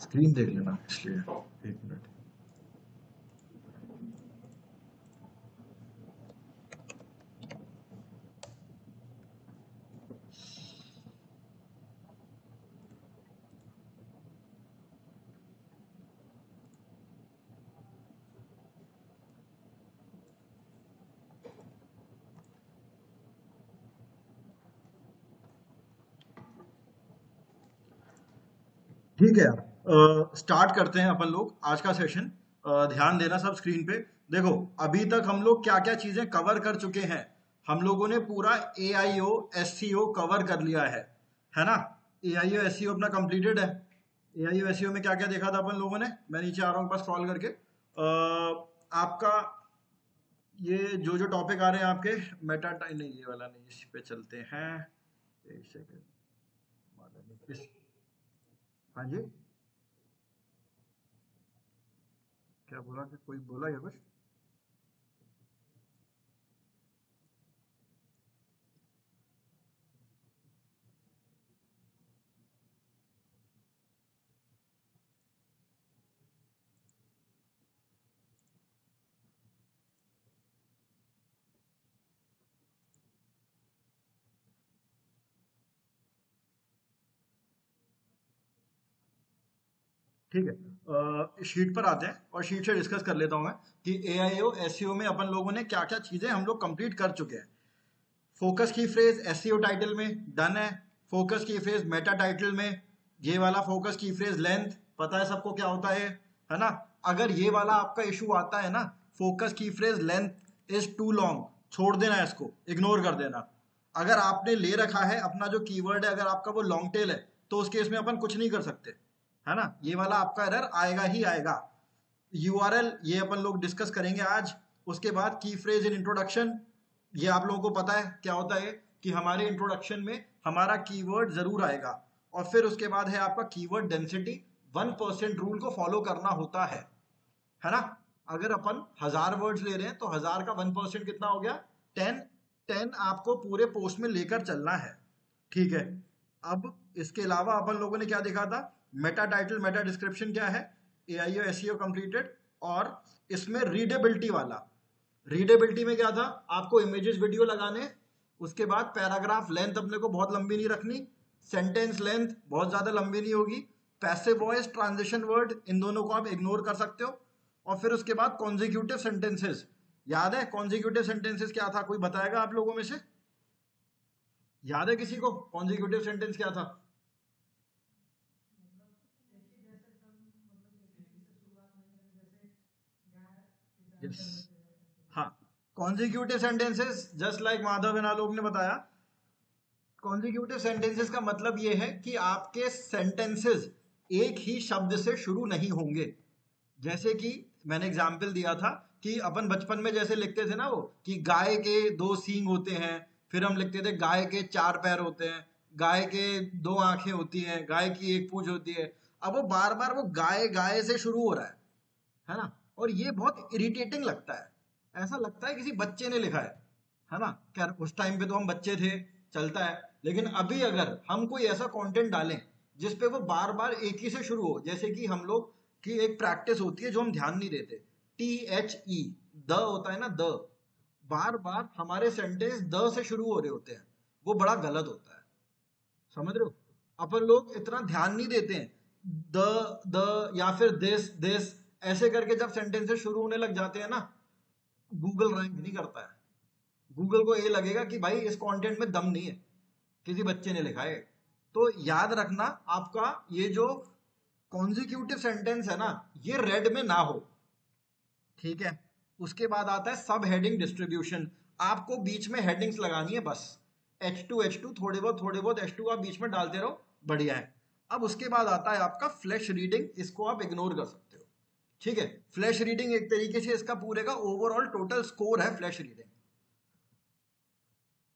Screen देख लेना इसलिए। एक मिनट। ठीक है यार, स्टार्ट करते हैं अपन लोग आज का सेशन। ध्यान देना सब स्क्रीन पे। देखो, अभी तक हम लोग क्या क्या चीजें कवर कर चुके हैं। हम लोगों ने पूरा AIO SEO कवर कर लिया है ना। AIO SEO अपना कंप्लीटेड है। AIO SEO में क्या क्या देखा था अपन लोगों ने, मैं नीचे आ रहा हूँ बस स्क्रॉल करके। आपका ये जो जो टॉपिक आ रहे हैं आपके, मेटा नहीं, ये वाला नहीं, इस पे चलते हैं। एक सेकेंड। हाँ जी। क्या बोला, कि कोई बोला क्या कुछ? ठीक है, शीट पर आते हैं और शीट से डिस्कस कर लेता हूं मैं कि AIO SEO में अपन लोगों ने क्या क्या चीजें हम लोग कंप्लीट कर चुके हैं। फोकस की फ्रेज SEO टाइटल में डन है। फोकस की फ्रेज मेटा टाइटल में, ये वाला फोकस की फ्रेज लेंथ, पता है सबको क्या होता है ना। अगर ये वाला आपका इशू आता है ना, फोकस की phrase length is too long, छोड़ देना, इसको इग्नोर कर देना। अगर आपने ले रखा है अपना जो कीवर्ड है, अगर आपका वो लॉन्ग टेल है, तो उस केस में अपन कुछ नहीं कर सकते, है ना। ये वाला आपका एरर आएगा ही आएगा। URL ये अपन लोग डिस्कस करेंगे आज। उसके बाद की फ्रेज इन इंट्रोडक्शन, ये आप लोगों को पता है क्या होता है कि हमारे इंट्रोडक्शन में हमारा कीवर्ड जरूर आएगा। और फिर उसके बाद है आपका कीवर्ड डेंसिटी। 1% रूल को फॉलो करना होता है ना। अगर अपन 1000 वर्ड्स ले रहे हैं तो 1000 का 1% कितना हो गया? 10। 10 आपको पूरे पोस्ट में लेकर चलना है। ठीक है। अब इसके अलावा अपन लोगों ने क्या देखा था? मेटा टाइटल मेटा डिस्क्रिप्शन क्या है? AIO SEO completed. और इसमें रीडेबिलिटी वाला, रीडेबिलिटी में क्या था? आपको इमेजेस वीडियो लगाने, उसके बाद पैराग्राफ लेंथ अपने को बहुत लंबी नहीं रखनी, सेंटेंस लेंथ बहुत ज्यादा लंबी नहीं होगी, passive voice transition word in दोनों को आप इग्नोर कर सकते हो। और फिर उसके बाद कॉन्जिक्यूटिव सेंटेंसेस। याद है कॉन्जिक्यूटिव सेंटेंसेस क्या था? कोई बताएगा आप लोगों में से? याद है किसी को कॉन्जिक्यूटिव सेंटेंस क्या था? यस। हाँ, consecutive sentences just like Madhav and Alok ने बताया। कॉन्जिक्यूटिव सेंटेंसेस का मतलब ये है कि आपके सेंटेंसेस एक ही शब्द से शुरू नहीं होंगे। जैसे कि मैंने एग्जाम्पल दिया था कि अपन बचपन में जैसे लिखते थे ना, वो कि गाय के दो सींग होते हैं, फिर हम लिखते थे गाय के चार पैर होते हैं, गाय के दो आंखें होती हैं, गाय की एक पूंछ होती है। अब वो बार बार वो गाय गाय से शुरू हो रहा है ना। और ये बहुत इरिटेटिंग लगता है, ऐसा लगता है किसी बच्चे ने लिखा है ना। क्या उस टाइम पे तो हम बच्चे थे, चलता है। लेकिन अभी अगर हम कोई ऐसा कंटेंट डालें जिसपे वो बार बार एक ही से शुरू हो, जैसे कि हम लोग की एक प्रैक्टिस होती है जो हम ध्यान नहीं देते, THE, द होता है ना, द, बार बार हमारे सेंटेंस द से शुरू हो रहे होते हैं, वो बड़ा गलत होता है। समझ रहे हो? अपन लोग इतना ध्यान नहीं देते हैं। द या फिर दिस ऐसे करके जब सेंटेंसेस शुरू होने लग जाते हैं ना, गूगल रैंक नहीं करता है। गूगल को ये लगेगा कि भाई इस कंटेंट में दम नहीं है, किसी बच्चे ने लिखा है। तो याद रखना, आपका ये जो कॉन्जिक्यूटिव सेंटेंस है ना, ये रेड में ना हो। ठीक है। उसके बाद आता है सब हेडिंग डिस्ट्रीब्यूशन। आपको बीच में हेडिंग्स लगानी है बस। H2 थोड़े बहुत H2 आप बीच में डालते रहो, बढ़िया है। अब उसके बाद आता है आपका फ्लैश रीडिंग, इसको आप इग्नोर कर सकते हो। ठीक है। फ्लैश रीडिंग एक तरीके से इसका पूरे का ओवरऑल टोटल स्कोर है, फ्लैश रीडिंग।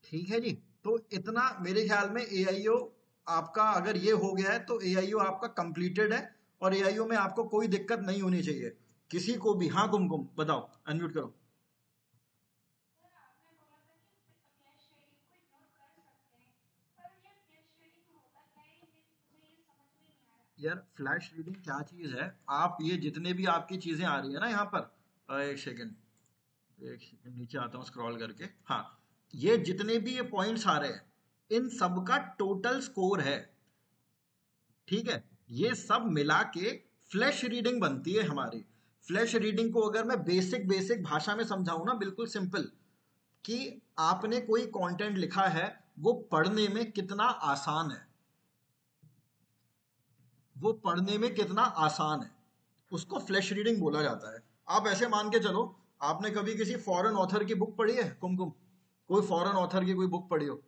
ठीक है जी। तो इतना मेरे ख्याल में AIO आपका अगर ये हो गया है तो AIO आपका कंप्लीटेड है। और AIO में आपको कोई दिक्कत नहीं होनी चाहिए किसी को भी। हाँ कुमकुम बताओ, अनम्यूट करो। यार फ्लैश रीडिंग क्या चीज है? आप ये जितने भी आपकी चीजें आ रही है ना यहाँ पर, एक सेकेंड, एक सेकंड नीचे आता हूँ स्क्रॉल करके। हाँ, ये जितने भी ये पॉइंट्स आ रहे हैं इन सब का टोटल स्कोर है, ठीक है? ये सब मिला के फ्लैश रीडिंग बनती है हमारी। फ्लैश रीडिंग को अगर मैं बेसिक बेसिक भाषा में समझाऊं ना, बिल्कुल सिंपल, कि आपने कोई कंटेंट लिखा है, वो पढ़ने में कितना आसान है, वो पढ़ने में कितना आसान है, उसको फ्लैश रीडिंग बोला जाता है। आप ऐसे मान के चलो, आपने कभी किसी फॉरेन ऑथर की बुक पढ़ी है? कुमकुम, कोई फॉरेन ऑथर की कोई बुक पढ़ी हो?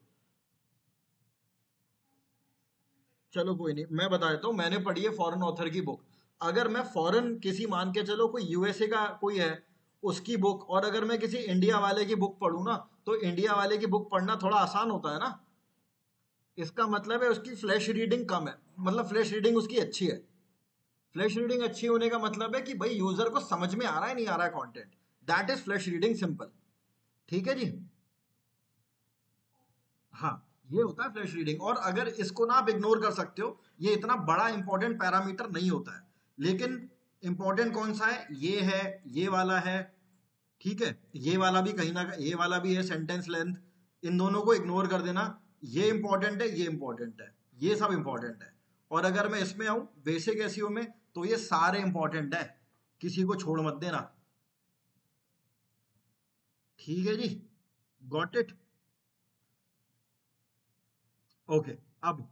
चलो कोई नहीं, मैं बता देता हूँ, मैंने पढ़ी है फॉरेन ऑथर की बुक। अगर मैं फॉरेन किसी, मान के चलो कोई यूएसए का कोई है, उसकी बुक, और अगर मैं किसी इंडिया वाले की बुक पढ़ूँ ना, तो इंडिया वाले की बुक पढ़ना थोड़ा आसान होता है ना। इसका मतलब है उसकी फ्लैश रीडिंग कम है, मतलब फ्लैश रीडिंग उसकी अच्छी है। फ्लैश रीडिंग अच्छी होने का मतलब है कि भाई यूजर को समझ में आ रहा है नहीं आ रहा है content, that is flash reading, simple. ठीक है जी। हाँ, ये होता है फ्लैश रीडिंग। और अगर इसको ना आप इग्नोर कर सकते हो, ये इतना बड़ा इंपॉर्टेंट पैरामीटर नहीं होता है, लेकिन इंपॉर्टेंट कौन सा है? ये है, ये वाला है, ठीक है? ये वाला भी कहीं ना कहीं, ये वाला भी है, सेंटेंस लेंथ, इन दोनों को इग्नोर कर देना। ये इंपॉर्टेंट है, ये इंपॉर्टेंट है, ये सब इंपॉर्टेंट है। और अगर मैं इसमें आऊं बेसिक एसईओ में, तो ये सारे इंपॉर्टेंट है, किसी को छोड़ मत देना। ठीक है जी, गॉट इट? ओके। अब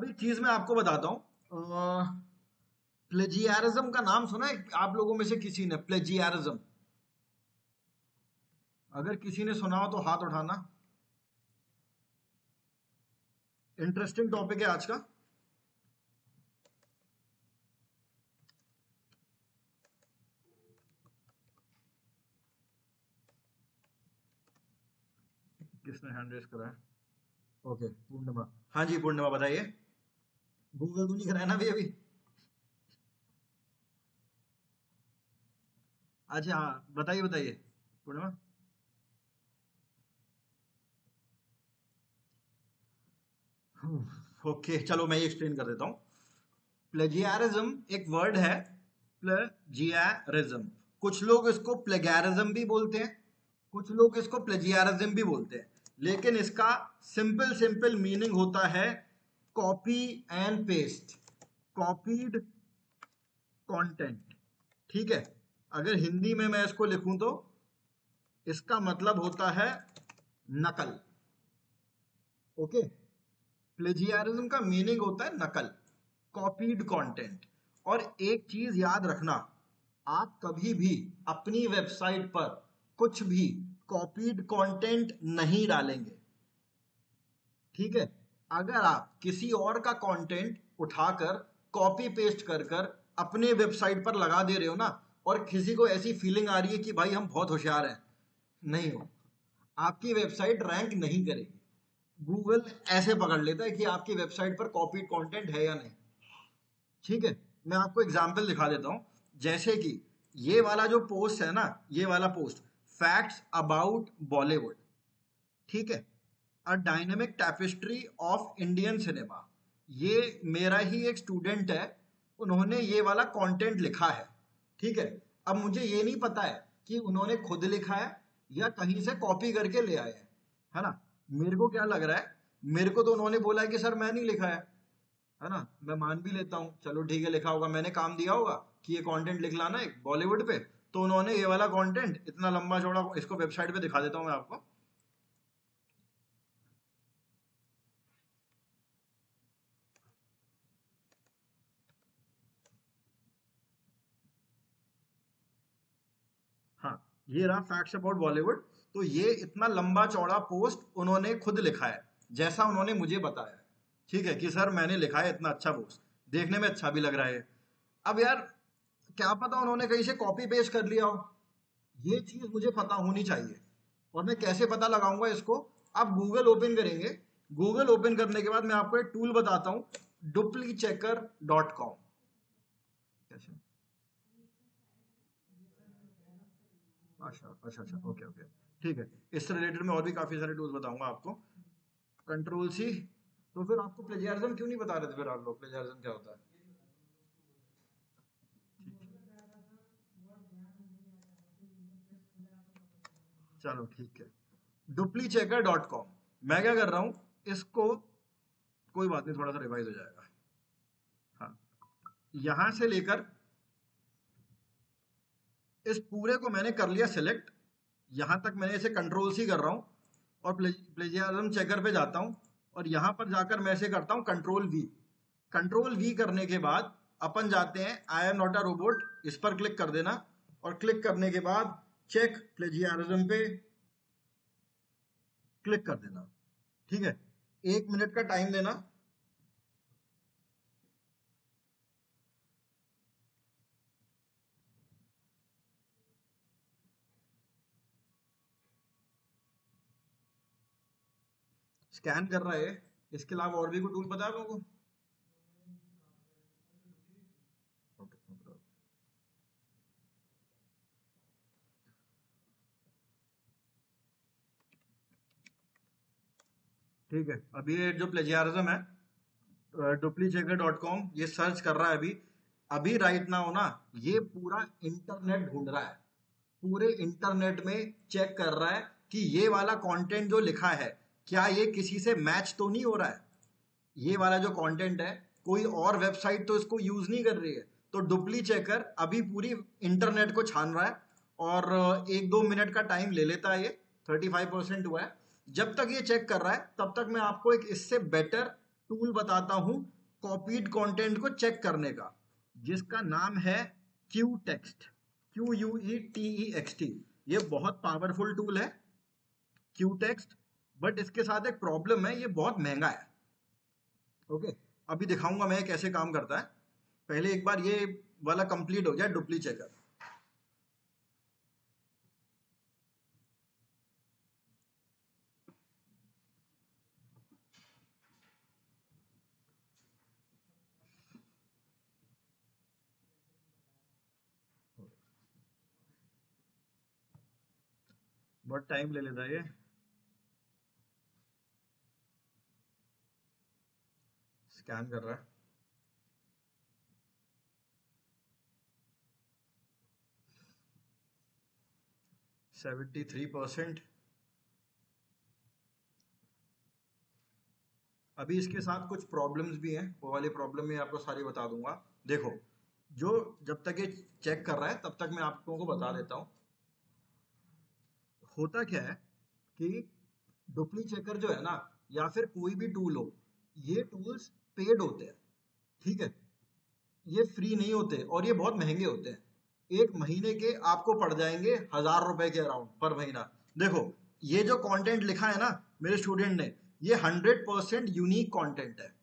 एक चीज मैं आपको बताता हूँ, प्लेजियारिज्म का नाम सुना है आप लोगों में से किसी ने? प्लेजियारिज्म, अगर किसी ने सुना हो तो हाथ उठाना। इंटरेस्टिंग टॉपिक है आज का। किसने हैंड रेस करा है? ओके, पूर्णिमा। हाँ जी पूर्णिमा, बताइए। गूगल तो नहीं कराया ना अभी अभी? अच्छा हाँ, बताइए बताइए पूर्णिमा। ओके, चलो मैं ये एक्सप्लेन कर देता हूँ। प्लेजियारिज्म एक वर्ड है, प्लेजियारिज्म। कुछ लोग इसको प्लेगैरिज्म भी बोलते हैं, कुछ लोग इसको प्लेजियारिज्म भी बोलते हैं, लेकिन इसका सिंपल सिंपल मीनिंग होता है copy and paste, copied content. ठीक है? अगर हिंदी में मैं इसको लिखूं तो इसका मतलब होता है नकल। ओके, प्लेजियारिज्म का मीनिंग होता है नकल, कॉपीड कंटेंट। और एक चीज याद रखना, आप कभी भी अपनी वेबसाइट पर कुछ भी कॉपीड कंटेंट नहीं डालेंगे। ठीक है? अगर आप किसी और का कंटेंट उठाकर कॉपी पेस्ट कर कर अपने वेबसाइट पर लगा दे रहे हो ना, और किसी को ऐसी फीलिंग आ रही है कि भाई हम बहुत होशियार हैं, नहीं हो, आपकी वेबसाइट रैंक नहीं करेगी। गूगल ऐसे पकड़ लेता है कि आपकी वेबसाइट पर कॉपीड कंटेंट है या नहीं। ठीक है? मैं आपको एग्जांपल दिखा देता हूं, जैसे कि ये वाला जो पोस्ट है ना, ये वाला पोस्ट, फैक्ट्स अबाउट बॉलीवुड, ठीक है, a dynamic tapestry of Indian cinema, ये मेरा ही एक स्टूडेंट है, उन्होंने ये वाला कंटेंट लिखा है। ठीक है? अब मुझे ये नहीं पता है कि उन्होंने खुद लिखा है या कहीं से कॉपी करके ले आए हैं, है ना? मेरे को क्या लग रहा है, मेरे को तो उन्होंने बोला है कि सर मैं नहीं लिखा है ना? मैं मान भी लेता हूँ, चलो ठीक है, लिखा होगा, मैंने काम दिया होगा कि ये कंटेंट लिख लाना है बॉलीवुड पे, तो उन्होंने ये वाला कंटेंट इतना लंबा चौड़ा, इसको वेबसाइट पे दिखा देता हूँ मैं आपको। हाँ, ये रहा फैक्ट्स अबाउट बॉलीवुड। तो ये इतना लंबा चौड़ा पोस्ट उन्होंने खुद लिखा है, जैसा उन्होंने मुझे बताया है। ठीक है कि सर मैंने लिखा है इतना अच्छा पोस्ट, देखने में अच्छा भी लग रहा है। अब यार, क्या पता उन्होंने कहीं से कॉपी पेस्ट कर लिया हो, ये चीज मुझे पता होनी चाहिए। और मैं कैसे पता लगाऊंगा इसको? आप गूगल ओपन करेंगे, गूगल ओपन करने के बाद मैं आपको एक टूल बताता हूँ, duplicchecker.com। कैसे? अच्छा अच्छा अच्छा, ओके ओके, ठीक है। इससे रिलेटेड मैं और भी काफी सारे टूल्स बताऊंगा आपको। Control C. तो फिर आपको प्लेजियारिज्म क्यों नहीं बता रहे थे फिर आप लोग, प्लेजियारिज्म क्या होता है? चलो ठीक है, duplicchecker.com। मैं क्या कर रहा हूं, इसको कोई बात नहीं, थोड़ा सा रिवाइज हो जाएगा। हाँ, यहां से लेकर इस पूरे को मैंने कर लिया सिलेक्ट, यहां तक मैंने इसे कंट्रोल सी कर रहा हूं और प्लेजियरिज्म चेकर पे जाता हूं और यहां पर जाकर मैं इसे करता हूं कंट्रोल वी। कंट्रोल वी करने के बाद अपन जाते हैं I am not a robot, इस पर क्लिक कर देना और क्लिक करने के बाद चेक प्लेजियरिज्म पे क्लिक कर देना। ठीक है, 1 मिनट का टाइम देना। स्कैन कर रहा है। इसके अलावा और भी कोई टूल पता है आप लोगों को? ठीक है, अभी ये जो प्लेजियरिज्म है duplicchecker.com ये सर्च कर रहा है अभी। अभी राइट नाउ ना ये पूरा इंटरनेट ढूंढ रहा है, पूरे इंटरनेट में चेक कर रहा है कि ये वाला कंटेंट जो लिखा है क्या ये किसी से मैच तो नहीं हो रहा है। ये वाला जो कंटेंट है कोई और वेबसाइट तो इसको यूज नहीं कर रही है। तो डुप्लीचेकर अभी पूरी इंटरनेट को छान रहा है और 1-2 मिनट का टाइम ले लेता है। ये 35% हुआ है। जब तक ये चेक कर रहा है तब तक मैं आपको एक इससे बेटर टूल बताता हूं कॉपीड कंटेंट को चेक करने का, जिसका नाम है क्यू टेक्स्ट, QUETEXT। ये बहुत पावरफुल टूल है क्यू टेक्स्ट, बट इसके साथ एक प्रॉब्लम है, ये बहुत महंगा है। ओके, अभी दिखाऊंगा मैं कैसे काम करता है। पहले एक बार ये वाला कंप्लीट हो जाए डुप्लीचेकर। बहुत टाइम ले लेता है ये। स्कैन कर रहा है। %73। अभी इसके साथ कुछ प्रॉब्लम्स भी हैं, वो वाली प्रॉब्लम मैं आपको सारी बता दूंगा। देखो, जो जब तक ये चेक कर रहा है तब तक मैं आप लोगों को बता देता हूँ होता क्या है कि डुप्लीचेकर जो है ना या फिर कोई भी टूल हो, ये टूल्स पेड होते हैं। ठीक है, ये फ्री नहीं होते और ये बहुत महंगे होते हैं। एक महीने के आपको पड़ जाएंगे ₹1000 के अराउंड पर महीना। देखो, ये जो कंटेंट लिखा है ना मेरे स्टूडेंट ने, ये 100% यूनिक कंटेंट है,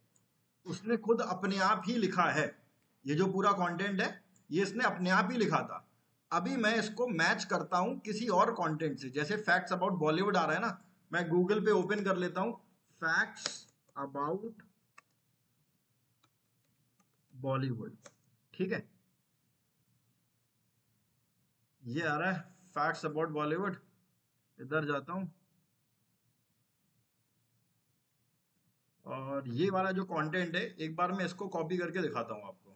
उसने खुद अपने आप ही लिखा है। ये जो पूरा कंटेंट है ये इसने अपने आप ही लिखा था। अभी मैं इसको मैच करता हूं किसी और कंटेंट से, जैसे फैक्ट्स अबाउट बॉलीवुड आ रहा है ना, मैं गूगल पे ओपन कर लेता हूं फैक्ट्स अबाउट बॉलीवुड। ठीक है, ये आ रहा है फैक्ट्स अबाउट बॉलीवुड। इधर जाता हूं और ये वाला जो कंटेंट है एक बार मैं इसको कॉपी करके दिखाता हूं आपको।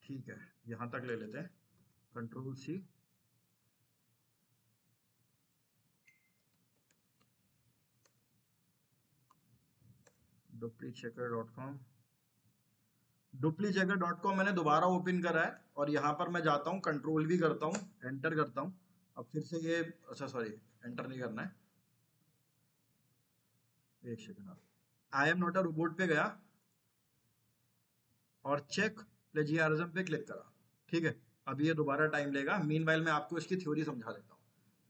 ठीक है, यहां तक ले लेते हैं, Ctrl+C। duplicchecker.com मैंने दोबारा ओपन करा है और यहाँ पर मैं जाता हूँ, कंट्रोल भी करता हूँ, एंटर करता हूँ। अब फिर से ये, अच्छा सॉरी, एंटर नहीं करना है, एक second. I am not a robot पे गया और चेक प्लेजियरिज्म पे क्लिक करा। ठीक है, अब ये दोबारा टाइम लेगा। मीनवाइल मैं आपको इसकी थ्योरी समझा देता हूँ।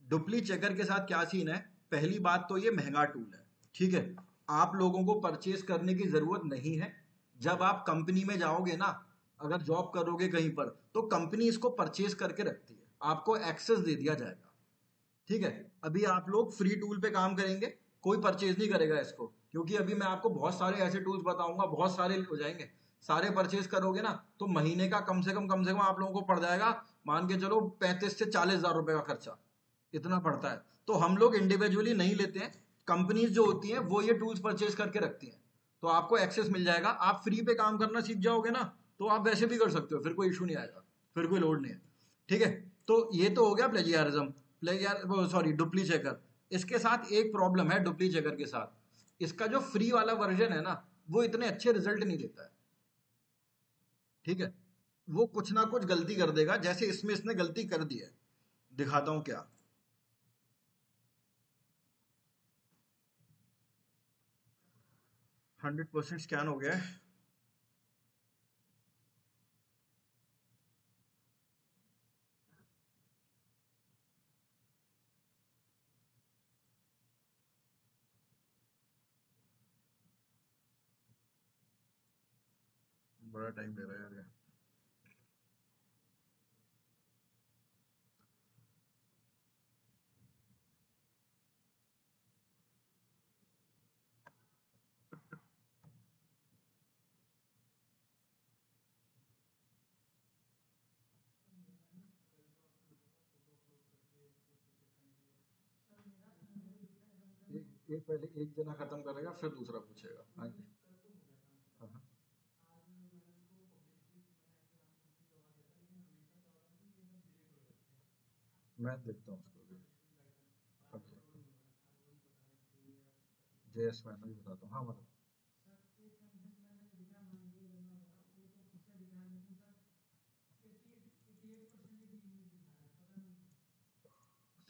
डुप्लीचेकर के साथ क्या सीन है, पहली बात तो ये महंगा टूल है। ठीक है, आप लोगों को परचेज करने की जरूरत नहीं है। जब आप कंपनी में जाओगे ना, अगर जॉब करोगे कहीं पर, तो कंपनी इसको परचेज करके रखती है, आपको एक्सेस दे दिया जाएगा। ठीक है, अभी आप लोग फ्री टूल पे काम करेंगे, कोई परचेज नहीं करेगा इसको, क्योंकि अभी मैं आपको बहुत सारे ऐसे टूल्स बताऊंगा, बहुत सारे हो जाएंगे। सारे परचेज करोगे ना तो महीने का कम से कम आप लोगों को पड़ जाएगा, मान के चलो 35 से 40 हजार रुपए का खर्चा, इतना पड़ता है। तो हम लोग इंडिविजुअली नहीं लेते हैं, कंपनीज जो होती हैं वो ये टूल्स परचेज करके रखती हैं, तो आपको एक्सेस मिल जाएगा। आप फ्री पे काम करना सीख जाओगे ना तो आप वैसे भी कर सकते हो, फिर कोई इशू नहीं आएगा, फिर कोई लोड नहीं है। ठीक है, तो ये तो हो गया प्लेजियारिज्म, सॉरी डुप्ली चेकर। इसके साथ एक प्रॉब्लम है डुप्ली चेकर के साथ, इसका जो फ्री वाला वर्जन है ना वो इतने अच्छे रिजल्ट नहीं देता है। ठीक है, वो कुछ ना कुछ गलती कर देगा, जैसे इसमें इसने गलती कर दी है। दिखाता हूं क्या। 100% स्कैन हो गया है। बड़ा टाइम ले रहा है यार ये। एक पहले एक जना खत्म करेगा फिर दूसरा पूछेगा। हाँ जी। हाँ हाँ। मैं देखता हूँ उसको भी। ओके, जेएस मैं भी बताता हूँ। हाँ मतलब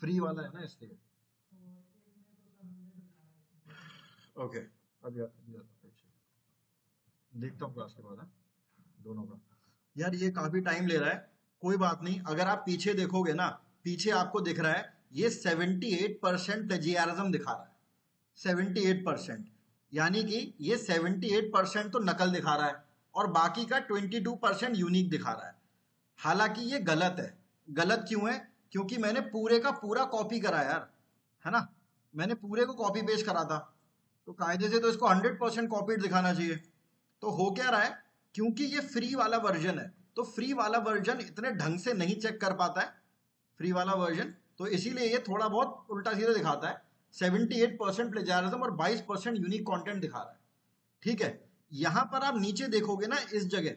फ्री वाला है ना इसलिए। ओके, अभी आता हूँ। देखता हूँ क्लास के बाद। हाँ, दोनों का। यार ये काफी टाइम ले रहा है, कोई बात नहीं। अगर आप पीछे देखोगे ना, पीछे आपको दिख रहा है ये 78% प्लेजियारिज्म दिखा रहा है। 78%, यानी कि ये 78% तो नकल दिखा रहा है और बाकी का 22% यूनिक दिखा रहा है। हालांकि ये गलत है। गलत क्यों है? क्योंकि मैंने पूरे का पूरा कॉपी करा यार, है ना। मैंने पूरे को कॉपी पेस्ट करा था, तो कायदे से तो इसको 100% कॉपीड दिखाना चाहिए। तो हो क्या रहा है, क्योंकि ये फ्री वाला वर्जन है, तो फ्री वाला वर्जन इतने ढंग से नहीं चेक कर पाता है फ्री वाला वर्जन, तो इसीलिए ये थोड़ा बहुत उल्टा सीधा दिखाता है। 78% प्लेजारिज्म और 22% यूनिक कंटेंट दिखा रहा है। ठीक है, यहां पर आप नीचे देखोगे ना, इस जगह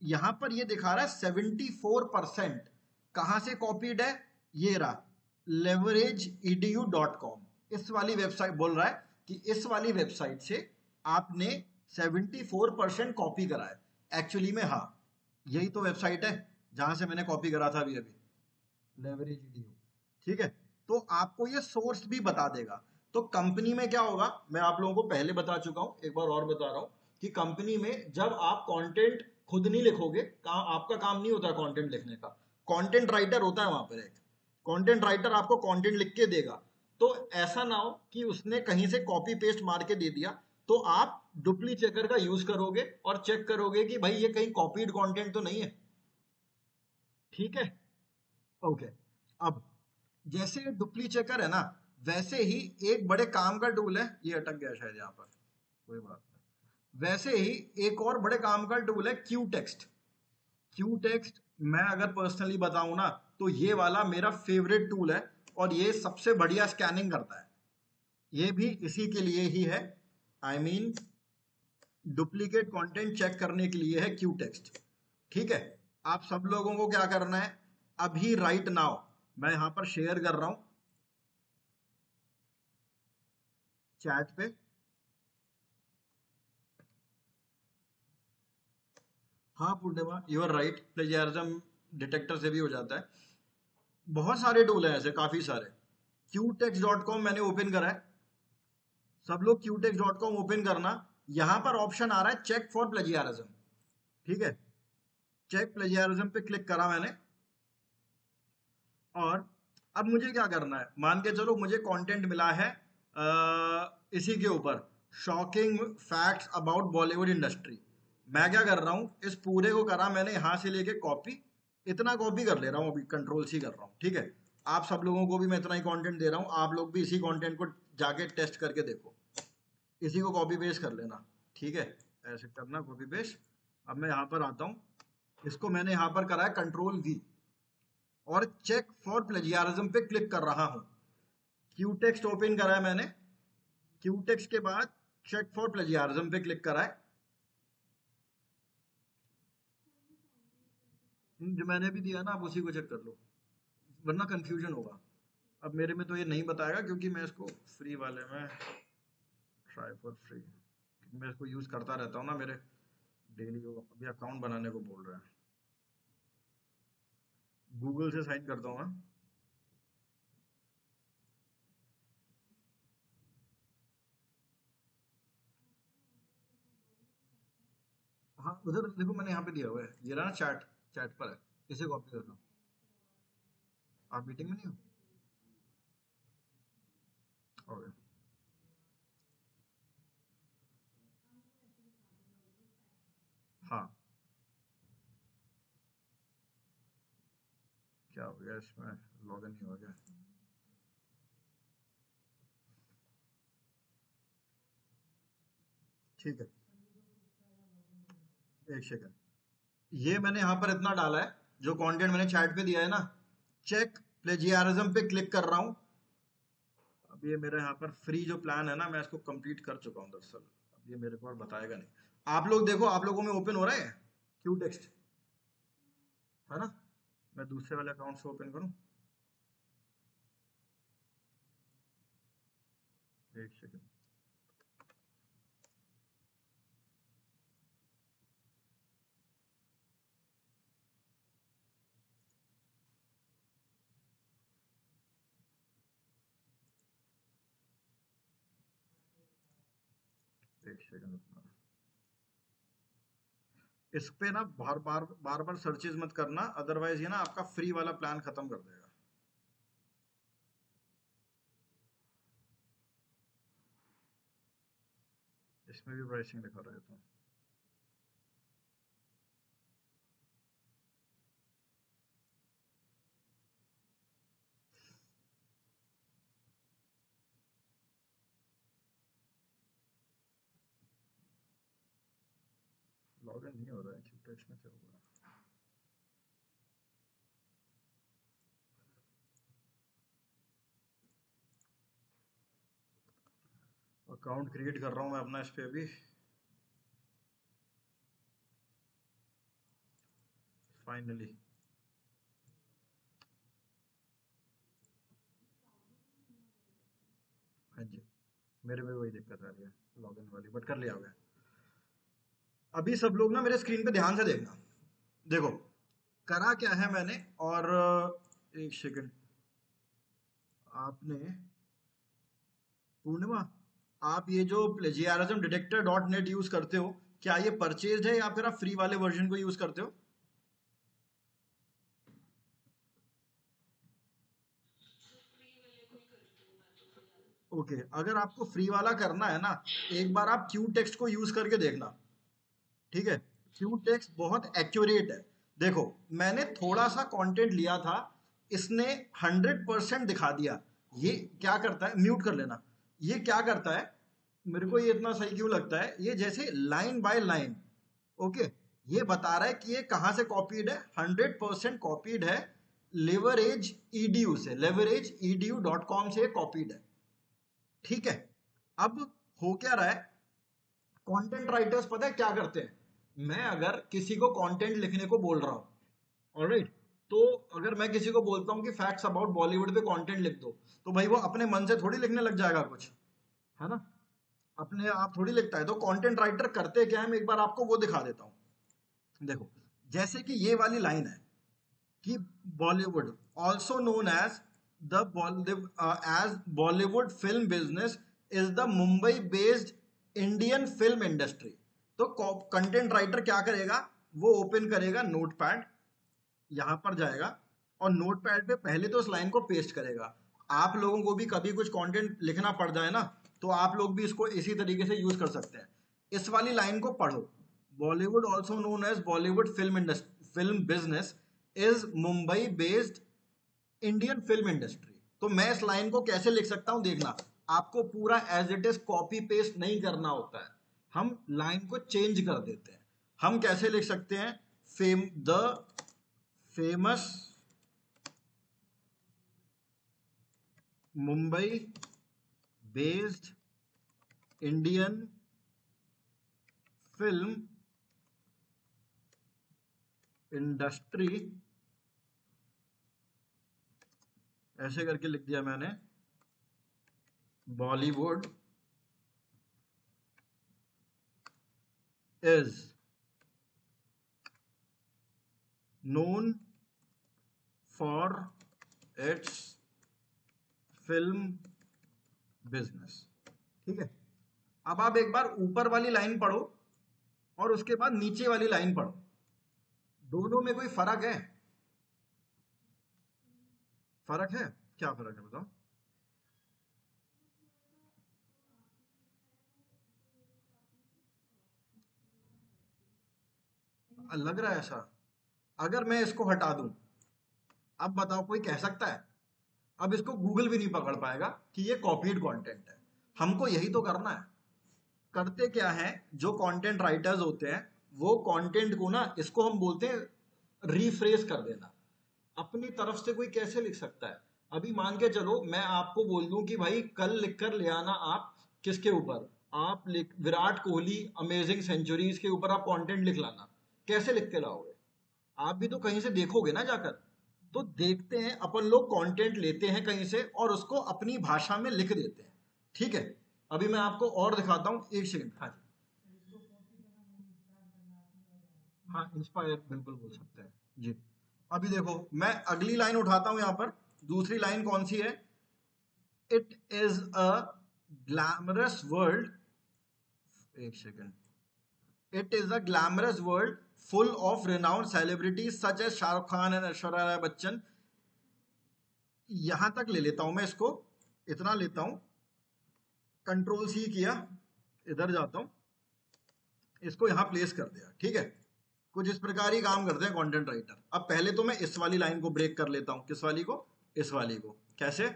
यहां पर ये दिखा रहा है 74%। कहां से कॉपीड है? ये रहा, leverageedu.com। इस वाली वेबसाइट बोल रहा है कि इस वाली वेबसाइट से आपने 74% कॉपी करा है। एक्चुअली में हाँ, यही तो वेबसाइट है जहां से मैंने कॉपी करा था अभी अभी, लेवरेज। ठीक है, तो आपको ये सोर्स भी बता देगा। तो कंपनी में क्या होगा, मैं आप लोगों को पहले बता चुका हूं, एक बार और बता रहा हूं कि कंपनी में जब आप कंटेंट खुद नहीं लिखोगे, आपका काम नहीं होता कंटेंट लिखने का, कंटेंट राइटर होता है वहां पर एक। कंटेंट राइटर आपको कंटेंट लिख के देगा, तो ऐसा ना हो कि उसने कहीं से कॉपी पेस्ट मार के दे दिया, तो आप डुप्ली चेकर का यूज करोगे और चेक करोगे कि भाई ये कहीं कॉपीड कंटेंट तो नहीं है। ठीक है, ओके। अब जैसे डुप्ली चेकर है ना, वैसे ही एक बड़े काम का टूल है, ये अटक गया शायद यहाँ पर, कोई बात नहीं। वैसे ही एक और बड़े काम का टूल है क्यू टेक्स्ट। क्यू टेक्स्ट मैं अगर पर्सनली बताऊं ना, तो ये वाला मेरा फेवरेट टूल है और ये सबसे बढ़िया स्कैनिंग करता है। ये भी इसी के लिए ही है, I mean duplicate content check करने के लिए है क्यू टेक्स्ट। ठीक है, आप सब लोगों को क्या करना है, अभी राइट नाउ मैं यहां पर शेयर कर रहा हूं चैट पे। हाँ Purnima, you are right, plagiarism detector से भी हो जाता है। बहुत सारे टूल हैं ऐसे, काफी सारे। qtext.com मैंने ओपन करा है, सब लोग qtext.com ओपन करना। यहां पर ऑप्शन आ रहा है चेक फॉर प्लेजियरिज्म। ठीक है, चेक प्लेजियरिज्म पे क्लिक करा मैंने, और अब मुझे क्या करना है, मान के चलो मुझे कंटेंट मिला है इसी के ऊपर, shocking facts about Bollywood industry. मैं क्या कर रहा हूँ, इस पूरे को करा मैंने यहाँ से लेके कॉपी, इतना कॉपी कर ले रहा हूँ, अभी कंट्रोल सी कर रहा हूँ। ठीक है, आप सब लोगों को भी मैं इतना ही कंटेंट दे रहा हूँ, आप लोग भी इसी कंटेंट को जाके टेस्ट करके देखो, इसी को कॉपी पेस्ट कर लेना। ठीक है, ऐसे करना कॉपी पेस्ट। अब मैं यहाँ पर आता हूँ, इसको मैंने यहाँ पर करा है कंट्रोल वी, और चेक फॉर प्लेजियरिज्म पे क्लिक कर रहा हूँ। क्यू टेक्स्ट ओपन करा है मैंने, क्यू टेक्स्ट के बाद चेक फॉर प्लेजियरिज्म पे क्लिक करा है। जो मैंने भी दिया ना, आप उसी को चेक कर लो, वरना कंफ्यूजन होगा। अब मेरे में तो ये नहीं बताएगा क्योंकि मैं इसको फ्री वाले में ट्राई फॉर फ्री, मैं इसको यूज करता रहता हूँ ना मेरे डेली। को अभी अकाउंट बनाने को बोल रहे हैं, गूगल से साइन करता हूँ। हाँ उधर देखो, मैंने यहाँ पे दिया हुआ है, ये रहा ना चैट, चैट पर है, इसे कॉपी कर लो। आप मीटिंग में नहीं हो? ओके। हाँ, क्या हो गया इसमें, लॉगिन नहीं हो गया? ठीक है, एक सेकंड। ये मैंने यहाँ पर इतना डाला है, जो कंटेंट मैंने चैट पे दिया है ना, चेक प्लेजियारिज्म पे क्लिक कर रहा हूँ। अब ये मेरा यहाँ पर फ्री जो प्लान है ना, मैं इसको कंप्लीट कर चुका हूँ दरअसल। अब ये मेरे को और बताएगा नहीं। आप लोग देखो, आप लोगों में ओपन हो रहा है क्यू टेक्स्ट, है ना? मैं दूसरे वाले अकाउंट से ओपन करूँ, एक सेकंड। एक सेकंड रुकना। इस पे ना बार बार सर्चेज मत करना, अदरवाइज ये ना आपका फ्री वाला प्लान खत्म कर देगा। इसमें भी प्राइसिंग दिखा रहा है तो लॉगिन नहीं हो रहा है, क्यों टेक्स्ट में क्या हुआ? अकाउंट क्रिएट कर रहा हूँ मैं अपना इस पे अभी, फाइनली। हाँ जी, मेरे में वही दिक्कत आ रही है लॉगिन वाली, बट कर लिया होगा। अभी सब लोग ना मेरे स्क्रीन पे ध्यान से देखना। देखो करा क्या है मैंने, और एक सेकंड। आपने, पूर्णिमा, आप ये जो plagiarism detector dot net use करते हो, क्या ये परचेज है या फिर आप फ्री वाले वर्जन को यूज करते हो? ओके, अगर आपको फ्री वाला करना है ना, एक बार आप क्यू टेक्स्ट को यूज करके देखना, ठीक है? क्यू टेक्स्ट बहुत एक्यूरेट है। देखो, मैंने थोड़ा सा कंटेंट लिया था, इसने 100% दिखा दिया। ये क्या करता है, म्यूट कर लेना। ये क्या करता है, मेरे को ये इतना सही क्यों लगता है, ये जैसे लाइन बाय लाइन, ओके, ये बता रहा है कि ये कहां से कॉपीड है। 100% कॉपीड है लेवरेज ईडीयू से, leveragEDU.com से कॉपीड है, ठीक है? अब हो क्या रहा है, कंटेंट राइटर्स पता है क्या करते हैं, मैं अगर किसी को कंटेंट लिखने को बोल रहा हूं, ऑलराइट, तो अगर मैं किसी को बोलता हूं कि फैक्ट्स अबाउट बॉलीवुड पे कंटेंट लिख दो, तो भाई वो अपने मन से थोड़ी लिखने लग जाएगा कुछ, है ना? अपने आप थोड़ी लिखता है। तो कंटेंट राइटर करते क्या है, मैं एक बार आपको वो दिखा देता हूं। देखो, जैसे कि ये वाली लाइन है कि Bollywood also known as as Bollywood film business is the Mumbai based Indian film industry. तो कंटेंट राइटर क्या करेगा, वो ओपन करेगा नोटपैड, यहां पर जाएगा और नोटपैड पे पहले तो उस लाइन को पेस्ट करेगा। आप लोगों को भी कभी कुछ कंटेंट लिखना पड़ जाए ना, तो आप लोग भी इसको इसी तरीके से यूज कर सकते हैं। इस वाली लाइन को पढ़ो, Bollywood also known as Bollywood film industry, film business is Mumbai based Indian film industry. तो मैं इस लाइन को कैसे लिख सकता हूं, देखना। आपको पूरा as it is copy paste नहीं करना होता है, हम लाइन को चेंज कर देते हैं। हम कैसे लिख सकते हैं, the famous Mumbai based Indian film industry, ऐसे करके लिख दिया मैंने, Bollywood is known for its film business. ठीक है, अब आप एक बार ऊपर वाली लाइन पढ़ो और उसके बाद नीचे वाली लाइन पढ़ो, दोनों में कोई फर्क है? फर्क है? क्या फर्क है बताओ? लग रहा है ऐसा? अगर मैं इसको हटा दूं, अब बताओ कोई कह सकता है? अब इसको गूगल भी नहीं पकड़ पाएगा कि ये कॉपीड कंटेंट है। हमको यही तो करना है। करते क्या है, जो कंटेंट राइटर्स होते हैं वो कंटेंट को ना, इसको हम बोलते हैं रीफ्रेश कर देना। अपनी तरफ से कोई कैसे लिख सकता है? अभी मान के चलो मैं आपको बोल दूं कि भाई कल लिख कर ले आना, आप किसके ऊपर, आप लिख विराट कोहली अमेजिंग सेंचुरीज के ऊपर आप कंटेंट लिख लाना, कैसे लिख के लाओगे? आप भी तो कहीं से देखोगे ना जाकर। तो देखते हैं अपन लोग, कंटेंट लेते हैं कहीं से और उसको अपनी भाषा में लिख देते हैं। ठीक है, अभी मैं आपको और दिखाता हूँ, एक सेकंड। हाँ जी, हाँ इंस्पायर बिल्कुल बोल सकते हैं जी। अभी देखो मैं अगली लाइन उठाता हूं, यहां पर दूसरी लाइन कौन सी है? It is a glamorous world, एक second, it is a glamorous world full of renowned celebrities such as Shahrukh Khan and Aishwarya Rai Bachchan. यहां तक ले लेता हूं मैं इसको, इतना लेता हूं, कंट्रोल सी किया, इधर जाता हूं, इसको यहां प्लेस कर दिया। ठीक है, कुछ इस प्रकार ही काम करते हैं कंटेंट राइटर। अब पहले तो मैं इस वाली लाइन को ब्रेक कर लेता हूं, किस वाली को? इस वाली को। कैसे?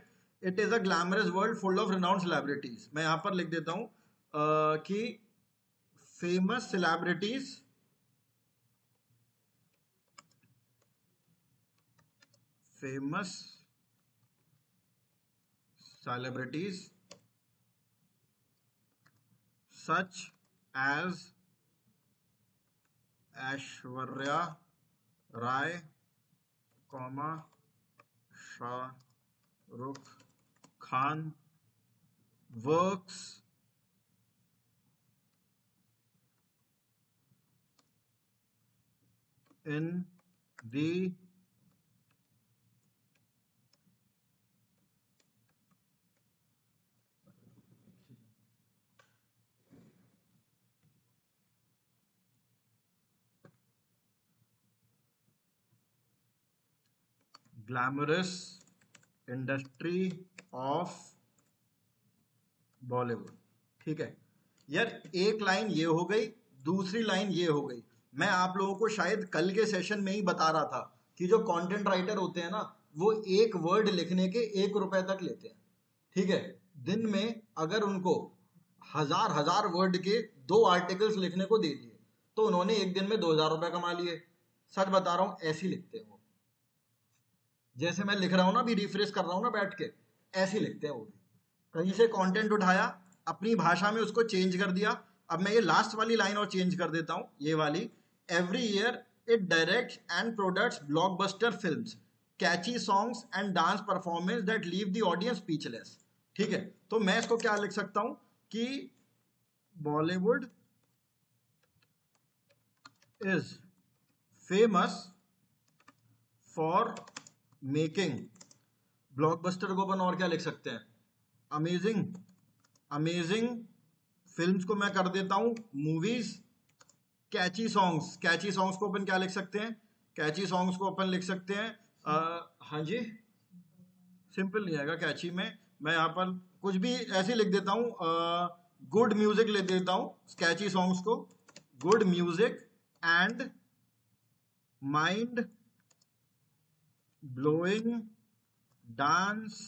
It is a glamorous world full of renowned celebrities, मैं यहां पर लिख देता हूं कि famous celebrities, famous celebrities such as Aishwarya Rai, comma Shahrukh Khan works in the glamorous industry of Bollywood. ठीक है यार, एक लाइन ये हो गई, दूसरी लाइन ये हो गई। मैं आप लोगों को शायद कल के सेशन में ही बता रहा था कि जो कंटेंट राइटर होते हैं ना, वो एक वर्ड लिखने के 1 रुपए तक लेते हैं। ठीक है, दिन में अगर उनको हजार हजार वर्ड के 2 आर्टिकल्स लिखने को दे दिए तो उन्होंने एक दिन में 2000 रुपए कमा लिए। सच बता रहा हूं, ऐसे ही लिखते हैं वो। जैसे मैं लिख रहा हूं ना, अभी रिफ्रेश कर रहा हूं ना बैठ के, ऐसे ही लिखते हैं वो भी। कहीं से कंटेंट उठाया, अपनी भाषा में उसको चेंज कर दिया। अब मैं ये लास्ट वाली लाइन और चेंज कर देता हूं, ये वाली, every year it directs and products blockbuster films, catchy songs and dance performance that leave the audience speechless. ठीक है, तो मैं इसको क्या लिख सकता हूं कि Bollywood is famous for making, blockbuster को अपन और क्या लिख सकते हैं? अमेजिंग, अमेजिंग फिल्म्स को मैं कर देता हूं मूवीज। कैची सॉन्ग्स, कैची सॉन्ग्स को अपन क्या लिख सकते हैं? कैची सॉन्ग्स को अपन लिख सकते हैं हाँ जी, सिंपल नहीं आएगा कैची में, मैं यहाँ पर कुछ भी ऐसे लिख देता हूँ, गुड म्यूजिक लिख देता हूँ कैची सॉन्ग्स को, good music and mind blowing dance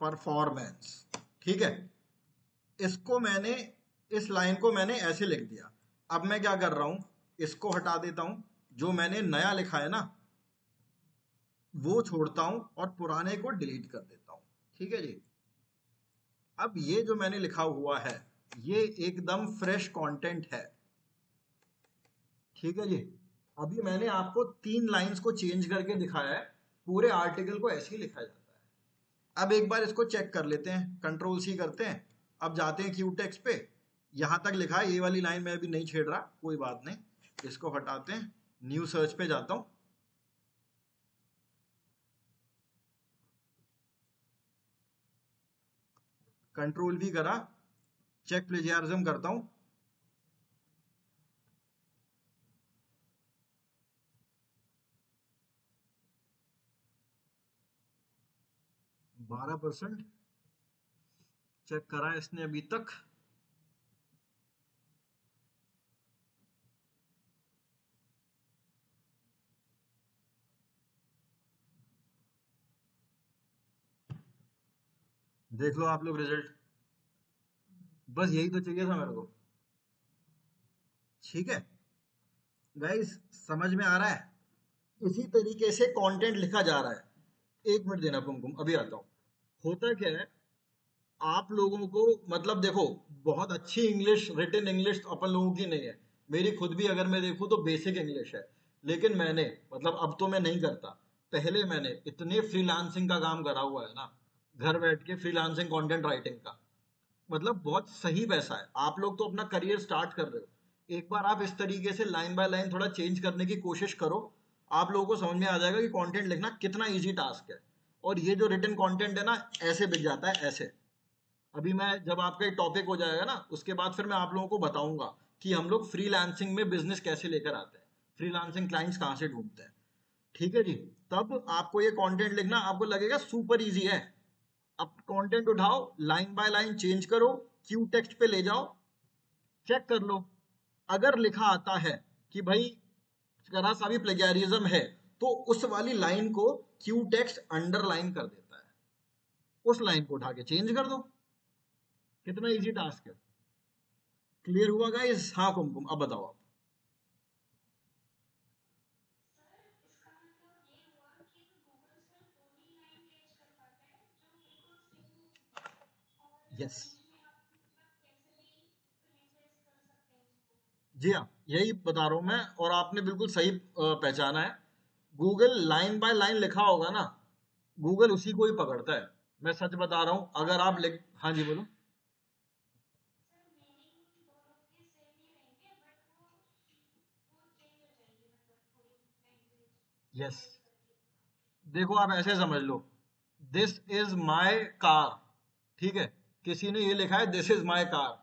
performance. ठीक है, इसको मैंने, इस लाइन को मैंने ऐसे लिख दिया। अब मैं क्या कर रहा हूं, इसको हटा देता हूं, जो मैंने नया लिखा है ना वो छोड़ता हूं और पुराने को डिलीट कर देता हूं। ठीक है जी, अब ये जो मैंने लिखा हुआ है ये एकदम फ्रेश कंटेंट है। ठीक है जी, अभी मैंने आपको 3 लाइंस को चेंज करके दिखाया है, पूरे आर्टिकल को ऐसे ही लिखा जाता है। अब एक बार इसको चेक कर लेते हैं, कंट्रोल सी करते हैं। अब जाते हैं क्यू टेक्स्ट पे, यहां तक लिखा है, ये वाली लाइन मैं अभी नहीं छेड़ रहा, कोई बात नहीं, इसको हटाते हैं। न्यू सर्च पे जाता हूं, कंट्रोल भी करा, चेक प्लेजियारिज्म करता हूं। 12% चेक करा इसने अभी तक। देख लो आप लोग रिजल्ट, बस यही तो चाहिए था मेरे को। ठीक है गाइस, समझ में आ रहा है? इसी तरीके से कंटेंट लिखा जा रहा है। एक मिनट देना कुमकुम, अभी आता हूँ। होता क्या है, आप लोगों को, मतलब देखो, बहुत अच्छी इंग्लिश, रिटन इंग्लिश अपन लोगों की नहीं है। मेरी खुद भी अगर मैं देखूं तो बेसिक इंग्लिश है, लेकिन मैंने, मतलब अब तो मैं नहीं करता, पहले मैंने इतने फ्रीलांसिंग का काम करा हुआ है ना, घर बैठ के फ्रीलांसिंग कंटेंट राइटिंग का, मतलब बहुत सही पैसा है। आप लोग तो अपना करियर स्टार्ट कर रहे हो, एक बार आप इस तरीके से लाइन बाय लाइन थोड़ा चेंज करने की कोशिश करो, आप लोगों को समझ में आ जाएगा कि कंटेंट लिखना कितना इजी टास्क है। और ये जो रिटन कंटेंट है ना, ऐसे बिक जाता है ऐसे। अभी मैं, जब आपका एक टॉपिक हो जाएगा ना, उसके बाद फिर मैं आप लोगों को बताऊंगा कि हम लोग फ्रीलांसिंग में बिजनेस कैसे लेकर आते हैं, फ्रीलांसिंग क्लाइंट्स कहाँ से ढूंढते हैं। ठीक है जी, तब आपको ये कंटेंट लिखना आपको लगेगा सुपर इजी है। अब कंटेंट उठाओ, लाइन बाय लाइन चेंज करो, क्यू टेक्स्ट पे ले जाओ, चेक कर लो। अगर लिखा आता है कि भाई जरा सा भी प्लेगैरिज्म है, तो उस वाली लाइन को क्यू टेक्स्ट अंडरलाइन कर देता है, उस लाइन को उठा के चेंज कर दो। कितना इजी टास्क है। क्लियर हुआ गाइस? हाँ कुमकुम, अब बताओ आप। यस, जी हाँ, यही बता रहा हूं मैं, और आपने बिल्कुल सही पहचाना है। गूगल लाइन बाय लाइन लिखा होगा ना, गूगल उसी को ही पकड़ता है। मैं सच बता रहा हूं, अगर आप लिख, हाँ जी बोलो। यस, देखो आप ऐसे समझ लो, दिस इज माई कार, ठीक है, किसी ने ये लिखा है दिस इज माई कार,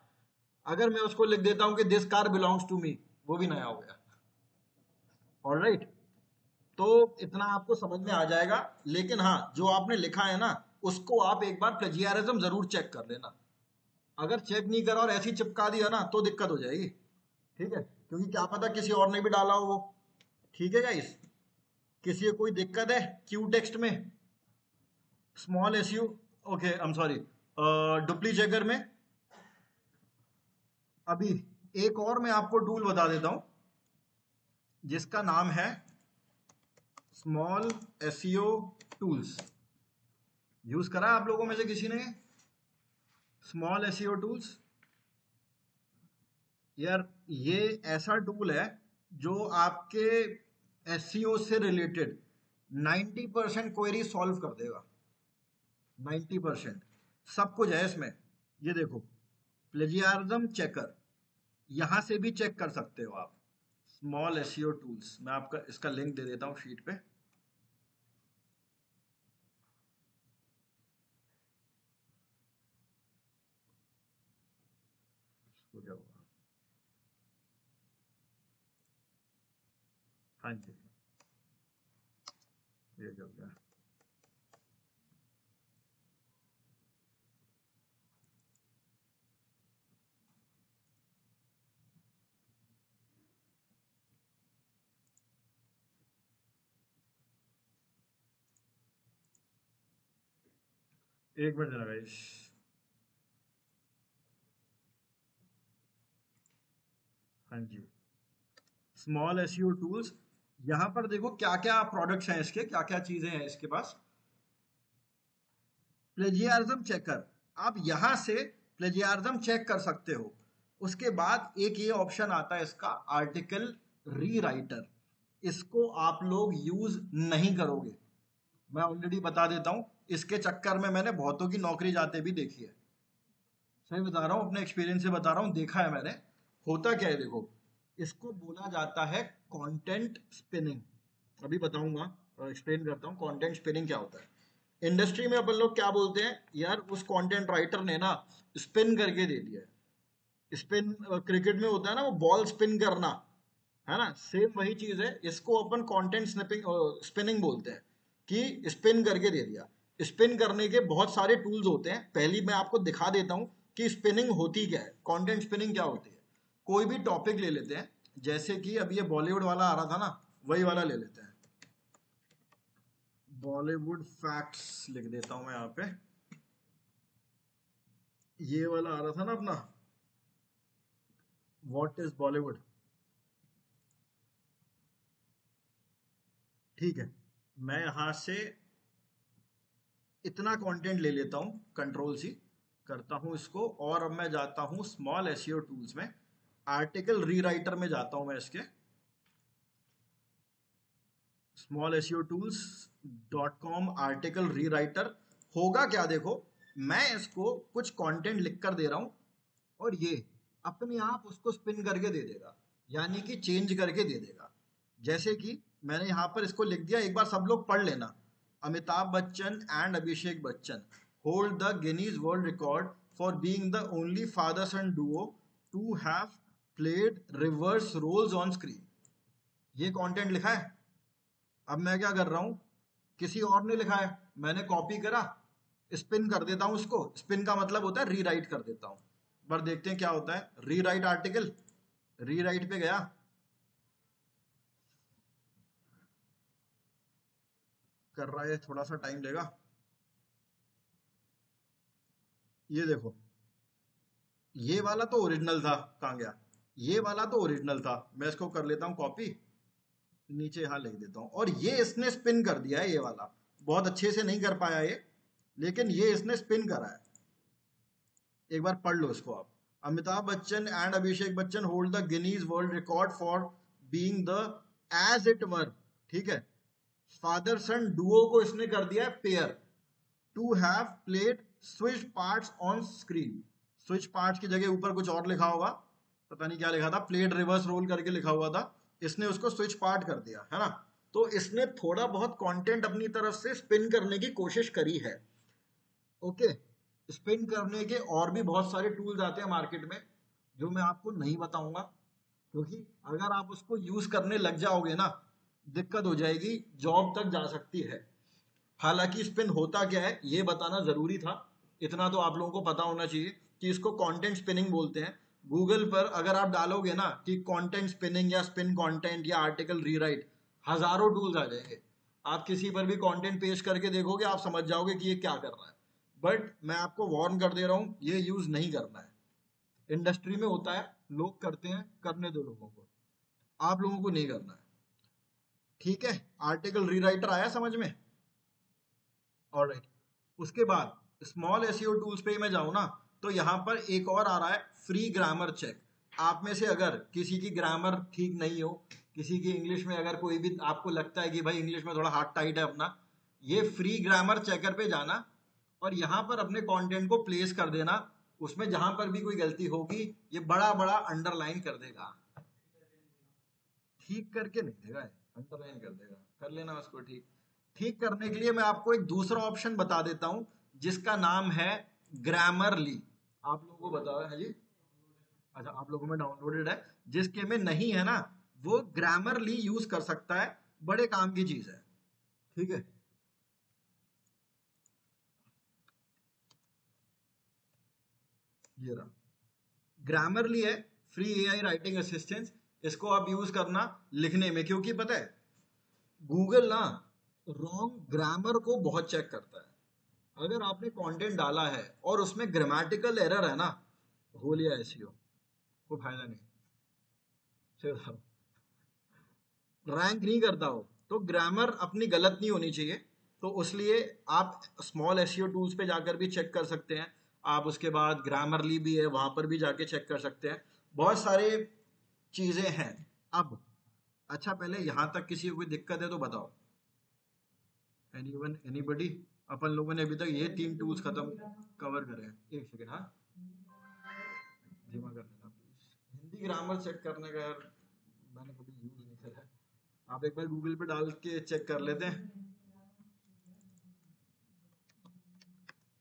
अगर मैं उसको लिख देता हूं कि this car belongs to me, वो भी नया हो गया। ऑलराइट, तो इतना आपको समझ में आ जाएगा। लेकिन हाँ, जो आपने लिखा है ना, उसको आप एक बार प्लेजियारिज्म जरूर चेक कर लेना। अगर चेक नहीं करा और ऐसी चिपका दिया ना, तो दिक्कत हो जाएगी। ठीक है, क्योंकि क्या पता किसी और ने भी डाला हो वो। ठीक है गाइस, किसी को कोई दिक्कत है क्यू टेक्स्ट में, small S U, okay I am sorry, dupli checker में। अभी एक और मैं आपको टूल बता देता हूं, जिसका नाम है स्मॉल एसईओ टूल्स। यूज करा आप लोगों में से किसी ने स्मॉल एसईओ टूल्स? यार, ये ऐसा टूल है जो आपके एसईओ से रिलेटेड 90% क्वेरी सॉल्व कर देगा। 90% सब कुछ है इसमें। ये देखो, प्लेजियारिज्म चेकर, यहां से भी चेक कर सकते हो आप। स्मॉल एसईओ टूल्स, मैं आपका इसका लिंक दे देता हूं शीट पे। हो क्या हुआ? हाँ जी, ये हो गया। एक मिनट देना गाइस। हाँ जी, स्मॉल एसईओ टूल्स, यहां पर देखो क्या क्या प्रोडक्ट्स हैं इसके, क्या क्या चीजें हैं इसके पास। प्लेजियारिज्म चेकर, आप यहां से प्लेजियारिज्म चेक कर सकते हो। उसके बाद एक ये ऑप्शन आता है इसका, आर्टिकल रीराइटर। इसको आप लोग यूज नहीं करोगे। मैं ऑलरेडी बता देता हूं, इसके चक्कर में मैंने बहुतों की नौकरी जाते भी देखी है। सही बता रहा हूँ, अपने एक्सपीरियंस से बता रहा हूँ, देखा है मैंने। होता क्या है देखो, इसको बोला जाता है कंटेंट स्पिनिंग। अभी बताऊंगा और एक्सप्लेन करता हूँ कंटेंट स्पिनिंग क्या होता है। इंडस्ट्री में अपन लोग क्या बोलते हैं, यार उस कंटेंट राइटर ने ना स्पिन करके दे दिया है। स्पिन क्रिकेट में होता है ना, वो बॉल स्पिन करना, है ना, सेम वही चीज है। इसको अपन कंटेंट स्पिनिंग बोलते हैं, कि स्पिन करके दे दिया। स्पिन करने के बहुत सारे टूल्स होते हैं। पहली मैं आपको दिखा देता हूं कि स्पिनिंग होती क्या है, कंटेंट स्पिनिंग क्या होती है। कोई भी टॉपिक ले लेते हैं, जैसे कि अब ये बॉलीवुड वाला आ रहा था ना, वही वाला ले लेते हैं। बॉलीवुड फैक्ट्स लिख देता हूं मैं यहाँ पे। ये वाला आ रहा था ना अपना, व्हाट इज बॉलीवुड। ठीक है, मैं यहां से इतना कंटेंट ले लेता हूं, कंट्रोल सी करता हूं इसको, और अब मैं जाता हूं स्मॉल एसईओ टूल्स में, आर्टिकल रीराइटर में जाता हूं मैं इसके। Small SEO tools .com article rewriter. होगा क्या देखो, मैं इसको कुछ कंटेंट लिख कर दे रहा हूं, और ये अपने आप उसको स्पिन करके दे देगा, यानी कि चेंज करके दे देगा। जैसे कि मैंने यहां पर इसको लिख दिया, एक बार सब लोग पढ़ लेना। Amitabh Bachchan and Abhishek Bachchan hold the Guinness world record for being the only father son duo to have played reverse roles on screen. ये कंटेंट लिखा है। अब मैं क्या कर रहा हूं, किसी और ने लिखा है, मैंने कॉपी करा, स्पिन कर देता हूं उसको। स्पिन का मतलब होता है रीराइट कर देता हूं। पर देखते हैं क्या होता है। रीराइट आर्टिकल, रीराइट पे गया, कर रहा है, थोड़ा सा टाइम लेगा। ये देखो, ये वाला तो ओरिजिनल था, कहाँ गया, ये वाला तो ओरिजिनल था। मैं इसको कर लेता हूँ कॉपी, नीचे यहां लिख देता हूं, और ये इसने स्पिन कर दिया है। ये वाला बहुत अच्छे से नहीं कर पाया ये, लेकिन ये इसने स्पिन करा है। एक बार पढ़ लो इसको आप। Amitabh Bachchan and Abhishek Bachchan hold the Guinness world record for being the as it were, ठीक है, फादर सन डुओ को इसने कर दिया है pair. To have played switch parts on screen. Switch parts की जगह ऊपर कुछ और लिखा होगा, पता नहीं क्या लिखा था, प्लेड रिवर्स रोल करके लिखा हुआ था, इसने उसको स्विच पार्ट कर दिया, है ना। तो इसने थोड़ा बहुत कंटेंट अपनी तरफ से स्पिन करने की कोशिश करी है। ओके, स्पिन करने के और भी बहुत सारे टूल्स आते हैं मार्केट में, जो मैं आपको नहीं बताऊंगा, क्योंकि अगर आप उसको यूज करने लग जाओगे ना, दिक्कत हो जाएगी, जॉब तक जा सकती है। हालांकि स्पिन होता क्या है ये बताना जरूरी था, इतना तो आप लोगों को पता होना चाहिए कि इसको कंटेंट स्पिनिंग बोलते हैं। गूगल पर अगर आप डालोगे ना कि कंटेंट स्पिनिंग या स्पिन कंटेंट या आर्टिकल रीराइट, हजारों टूल्स आ जाएंगे। आप किसी पर भी कंटेंट पेश करके देखोगे, आप समझ जाओगे कि ये क्या कर रहा है। बट मैं आपको वार्न कर दे रहा हूं, ये यूज नहीं करना है। इंडस्ट्री में होता है, लोग करते हैं, करने दो लोगों को, आप लोगों को नहीं करना है। ठीक है, आर्टिकल रीराइटर आया समझ में। ऑलराइट, उसके बाद स्मॉल एसईओ टूल्स पे मैं जाऊं ना, तो यहां पर एक और आ रहा है, फ्री ग्रामर चेक। आप में से अगर किसी की ग्रामर ठीक नहीं हो, किसी की इंग्लिश में अगर कोई भी आपको लगता है कि भाई इंग्लिश में थोड़ा हाथ टाइट है अपना, ये फ्री ग्रामर चेकर पे जाना, और यहां पर अपने कंटेंट को प्लेस कर देना। उसमें जहां पर भी कोई गलती होगी, ये बड़ा बड़ा अंडरलाइन कर देगा। ठीक करके नहीं देगा, अंडरलाइन कर देगा, कर लेना उसको ठीक। ठीक करने के लिए मैं आपको एक दूसरा ऑप्शन बता देता हूं, जिसका नाम है ग्रामरली। आप लोगों को बताओ है जी, अच्छा आप लोगों में डाउनलोडेड है, जिसके में नहीं है ना, वो ग्रामरली यूज कर सकता है, बड़े काम की चीज है। ठीक है, ये रहा ग्रामरली है, फ्री एआई राइटिंग असिस्टेंस। इसको आप यूज करना लिखने में, क्योंकि पता है गूगल ना रॉन्ग ग्रामर को बहुत चेक करता है। अगर आपने कंटेंट डाला है और उसमें ग्रामेटिकल एरर है ना, हो लिया एसईओ, कोई फायदा नहीं। रैंक नहीं करता हो तो ग्रामर अपनी गलत नहीं होनी चाहिए। तो उसलिए आप स्मॉल एसईओ टूल्स पे जाकर भी चेक कर सकते हैं। आप उसके बाद ग्रामरली भी है, वहां पर भी जाके चेक कर सकते हैं। बहुत सारे चीजें हैं। अब अच्छा पहले यहां तक किसी को कोई दिक्कत है तो बताओ। Anyone, anybody? अपन लोगों ने अभी तक ये 3 टूल्स खत्म कवर करे हैं। एक सेकेंड, हाँ धीमा कर लेना प्लीज। हिंदी ग्रामर चेक करने का यार मैंने कभी यूज नहीं करा। आप एक बार गूगल पे डाल के चेक कर लेते हैं।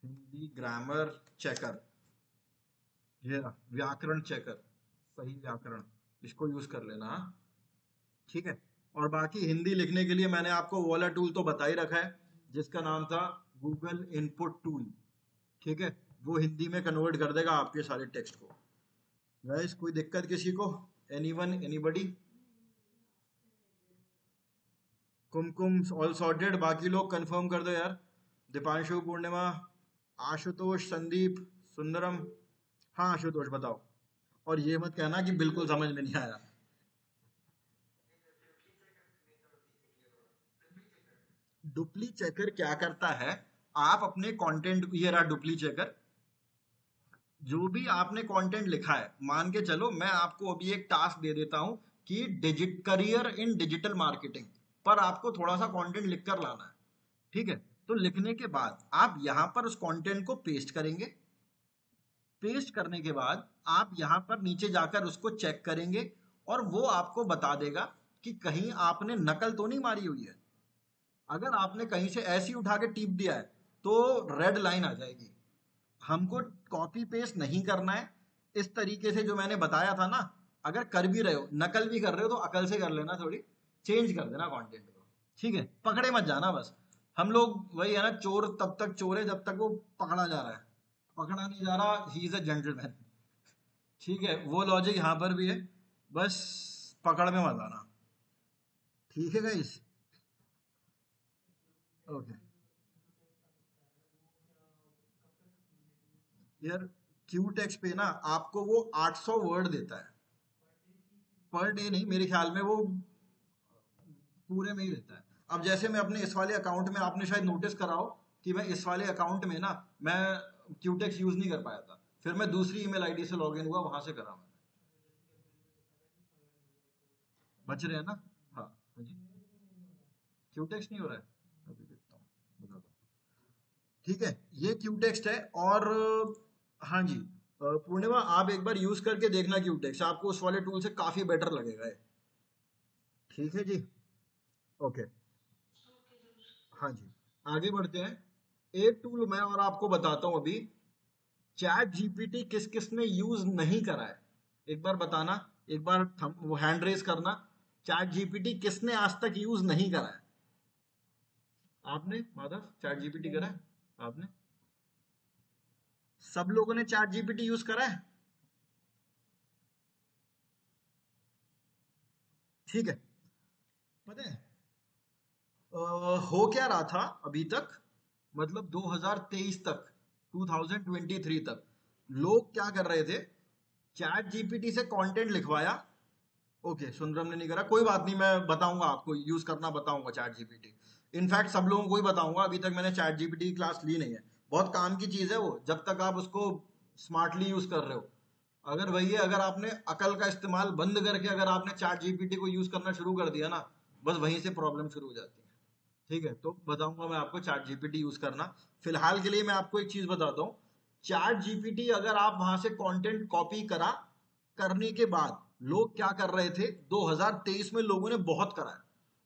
हिंदी ग्रामर चेकर, ये रहा, व्याकरण चेकर, सही व्याकरण, इसको यूज कर लेना, हाँ ठीक है। और बाकी हिंदी लिखने के लिए मैंने आपको वो वाला टूल तो बता ही रखा है जिसका नाम था गूगल इनपुट टूल, ठीक है। वो हिंदी में कन्वर्ट कर देगा आपके सारे टेक्स्ट को। गाइस कोई दिक्कत किसी को? Anyone, anybody? Kumkum all sorted? बाकी लोग कंफर्म कर दो यार। दीपांशु, पूर्णिमा, आशुतोष, संदीप, सुंदरम। हाँ आशुतोष बताओ। और ये मत कहना कि बिल्कुल समझ में नहीं आया। डुप्ली चेकर क्या करता है? आप अपने कंटेंट, ये रहा डुप्ली चेकर, जो भी आपने कंटेंट लिखा है, मान के चलो मैं आपको अभी एक टास्क दे देता हूं कि digit career in digital marketing पर आपको थोड़ा सा कंटेंट लिख कर लाना है, ठीक है। तो लिखने के बाद आप यहां पर उस कंटेंट को पेस्ट करेंगे। पेस्ट करने के बाद आप यहां पर नीचे जाकर उसको चेक करेंगे और वो आपको बता देगा कि कहीं आपने नकल तो नहीं मारी हुई है। अगर आपने कहीं से ऐसी उठा के टीप दिया है तो रेड लाइन आ जाएगी। हमको कॉपी पेस्ट नहीं करना है। इस तरीके से जो मैंने बताया था ना, अगर कर भी रहे हो, नकल भी कर रहे हो तो अकल से कर लेना, थोड़ी चेंज कर देना कंटेंट को, ठीक है। पकड़े मत जाना बस। हम लोग वही है ना, चोर तब तक चोर है जब तक वो पकड़ा जा रहा है। पकड़ा नहीं जा रहा, ही इज अ जेंटलमैन, ठीक है। वो लॉजिक यहाँ पर भी है, बस पकड़ में मत आना, ठीक है गाइस। ओके यार, क्यू टेक्स्ट पे ना आपको वो 800 वर्ड देता है पर डे, नहीं मेरे ख्याल में वो पूरे में ही देता है। अब जैसे मैं अपने इस वाले अकाउंट में, आपने शायद नोटिस करा हो कि मैं इस वाले अकाउंट में ना, मैं क्यूटेक्स यूज नहीं कर पाया था, फिर मैं दूसरी ईमेल आईडी से लॉगिन हुआ, वहां से करा मैंने। बच रहे हैं ना? हाँ हाँ जी। क्यूटेक्स नहीं हो रहा है, अभी देखता हूँ, बताता हूँ। ठीक है, ये क्यूटेक्स्ट है। और हाँ जी, पूर्णिमा आप एक बार यूज करके देखना क्यूटेक्स, आपको उस वाले टूल से काफी बेटर लगेगा ये। ठीक है जी। ओके, हाँ जी, आगे बढ़ते हैं। एक टूल मैं और आपको बताता हूं अभी। चैट जीपीटी किस किस ने यूज नहीं करा है, एक बार बताना। एक बार वो हैंड रेस करना। चैट जीपीटी किसने आज तक यूज नहीं करा है? आपने माधव चैट जीपीटी करा है? आपने? सब लोगों ने चैट जीपीटी यूज करा है? ठीक है। पता है हो क्या रहा था अभी तक, मतलब 2023 तक, 2023 तक लोग क्या कर रहे थे? चैट जीपीटी से कंटेंट लिखवाया। ओके, सुंदरम ने नहीं करा, कोई बात नहीं, मैं बताऊंगा आपको यूज करना, बताऊंगा चैट जीपीटी। इनफैक्ट सब लोगों को ही बताऊंगा, अभी तक मैंने चैट जीपीटी की क्लास ली नहीं है। बहुत काम की चीज है वो, जब तक आप उसको स्मार्टली यूज कर रहे हो। अगर वही है, अगर आपने अकल का इस्तेमाल बंद करके अगर आपने चैट जीपीटी को यूज करना शुरू कर दिया ना, बस वहीं से प्रॉब्लम शुरू हो जाती है। ठीक है, तो बताऊंगा मैं आपको चैट जीपीटी यूज करना। फिलहाल के लिए मैं आपको एक चीज बताता हूँ। चैट जीपीटी अगर आप वहां से कंटेंट कॉपी करा, करने के बाद लोग क्या कर रहे थे, 2023 में लोगों ने बहुत करा है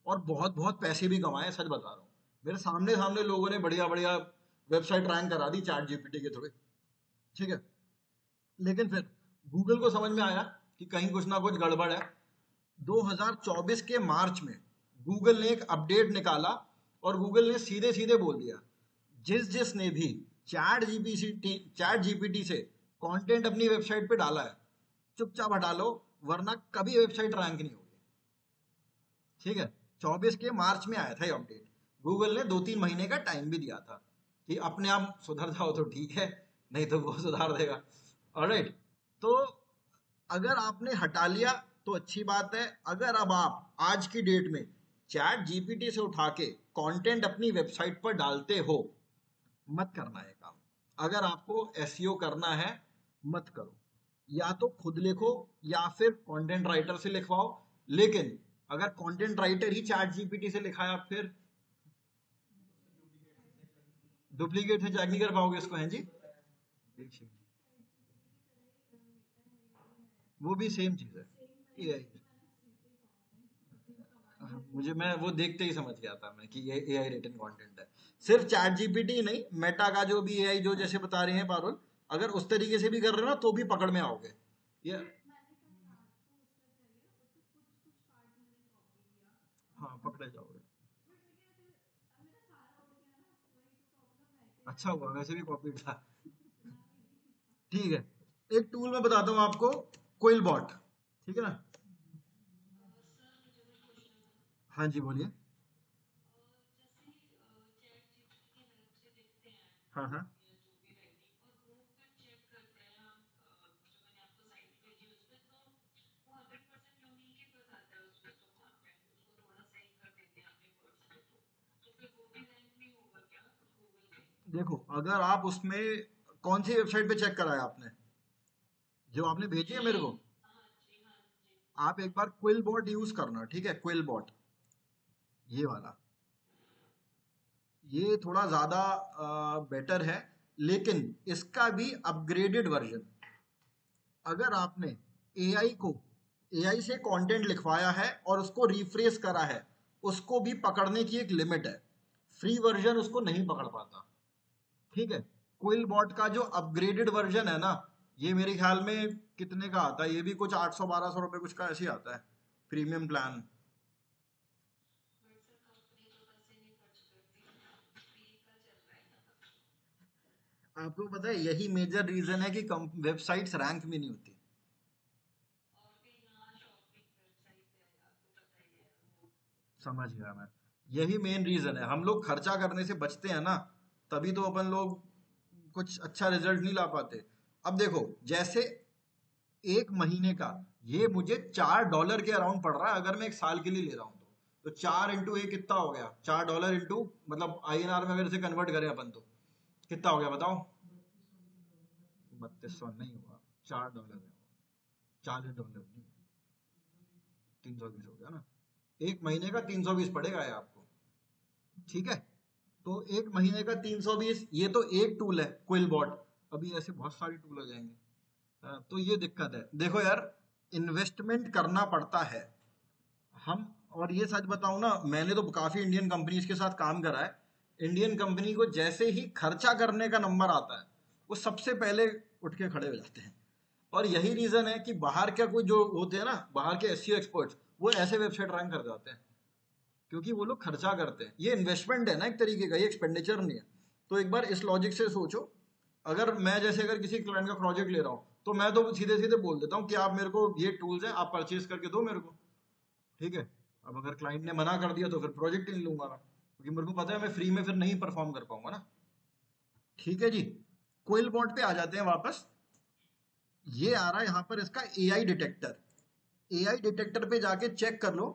और बहुत बहुत पैसे भी कमाए, सच बता रहा हूँ। मेरे सामने सामने लोगों ने बढ़िया बढ़िया वेबसाइट रैंक करा दी चैट जीपीटी के थ्रू, ठीक है। लेकिन फिर गूगल को समझ में आया कि कहीं कुछ ना कुछ गड़बड़ है। 2024 के मार्च में गूगल ने एक अपडेट निकाला और गूगल ने सीधे सीधे बोल दिया, जिस जिसने भी चैट जीपीटी से कंटेंट अपनी वेबसाइट पे डाला है, चुपचाप हटा लो, वरना कभी वेबसाइट रैंक नहीं होगी। ठीक है, 24 के मार्च में आया था ये अपडेट। गूगल ने 2-3 महीने का टाइम भी दिया था कि अपने आप सुधर जाओ तो ठीक है, नहीं तो वो सुधार देगा। ऑलराइट, तो अगर आपने हटा लिया तो अच्छी बात है। अगर अब आप आज की डेट में चैट जीपीटी से उठा के कंटेंट अपनी वेबसाइट पर डालते हो, मत करना है काम। अगर आपको एसईओ करना है, मत करो। या तो खुद लिखो या फिर कंटेंट राइटर से लिखवाओ, लेकिन अगर कंटेंट राइटर ही चैट जीपीटी से लिखाया फिर डुप्लीकेट से चेक नहीं कर पाओगे इसको, हैं जी? देखिए, वो भी सेम चीज है। एआई, मुझे, मैं वो देखते ही समझ गया था मैं कि ये एआई रिटन कंटेंट है। सिर्फ चैट जीपीटी नहीं, मेटा का जो भी एआई जो जैसे बता रहे हैं पारुल, अगर उस तरीके से भी कर रहे हो ना तो भी पकड़ में आओगे ये। हाँ, पकड़े जाओगे। अच्छा हुआ, वैसे भी कॉपी था। ठीक है, एक टूल मैं बताता हूँ आपको, क्विल बॉट, ठीक है ना? हाँ जी, बोलिए। हाँ हाँ। देखो, अगर आप उसमें कौन सी वेबसाइट पे चेक कराया आपने, जो आपने भेजी है मेरे को? आप एक बार क्विल बॉट यूज करना, ठीक है? क्विल बॉट, ये वाला, ये थोड़ा ज्यादा बेटर है, लेकिन इसका भी अपग्रेडेड वर्जन। अगर आपने एआई को, एआई से कंटेंट लिखवाया है और उसको रिफ्रेश करा है, उसको भी पकड़ने की एक लिमिट है। फ्री वर्जन उसको नहीं पकड़ पाता, ठीक है? क्विल बॉट का जो अपग्रेडेड वर्जन है ना, ये मेरे ख्याल में कितने का आता है, ये भी कुछ 800 1200 रुपए कुछ का ऐसे ही आता है, प्रीमियम प्लान। आपको पता है यही मेजर रीजन है कि वेबसाइट्स रैंक में नहीं होती। समझ गया मैं, यही मेन रीजन है, हम लोग खर्चा करने से बचते हैं ना, तभी तो अपन लोग कुछ अच्छा रिजल्ट नहीं ला पाते। अब देखो, जैसे एक महीने का ये मुझे $4 के अराउंड पड़ रहा है, अगर मैं एक साल के लिए ले रहा हूँ तो 4 इंटू 1 कितना हो गया? $4 इंटू, मतलब आईएनआर में अगर इसे कन्वर्ट करें अपन तो कितना हो गया बताओ? 3200 नहीं होगा, $4 है, $40 नहीं, 320 हो गया ना। एक महीने का 320 पड़ेगा ये आपको, ठीक है? तो एक महीने का 320, ये तो एक टूल है क्विल बॉट, अभी ऐसे बहुत सारे टूल हो जाएंगे। तो ये दिक्कत है, देखो यार, इन्वेस्टमेंट करना पड़ता है। हम, और ये सच बताऊं ना, मैंने तो काफी इंडियन कंपनीज के साथ काम करा है। इंडियन कंपनी को जैसे ही खर्चा करने का नंबर आता है, वो सबसे पहले उठ के खड़े हो जाते हैं। और यही रीजन है कि बाहर का कोई जो होते हैं ना, बाहर के एसईओ एक्सपर्ट्स, वो ऐसे वेबसाइट रैंक कर जाते हैं, क्योंकि वो लोग खर्चा करते हैं। ये इन्वेस्टमेंट है ना एक तरीके का, ये एक्सपेंडिचर नहीं है। तो एक बार इस लॉजिक से सोचो, अगर मैं जैसे अगर किसी क्लाइंट का प्रोजेक्ट ले रहा हूँ तो मैं तो सीधे सीधे बोल देता हूँ कि आप मेरे को ये टूल्स हैं, आप परचेज करके दो मेरे को, ठीक है? अब अगर क्लाइंट ने मना कर दिया तो फिर प्रोजेक्ट ही नहीं लूंगा मैं, क्योंकि मेरे को पता है मैं फ्री में फिर नहीं परफॉर्म कर पाऊंगा ना। ठीक है जी, कोयल बॉट पे आ जाते हैं वापस। ये आ रहा है यहाँ पर इसका एआई डिटेक्टर। एआई डिटेक्टर पे जाके चेक कर लो,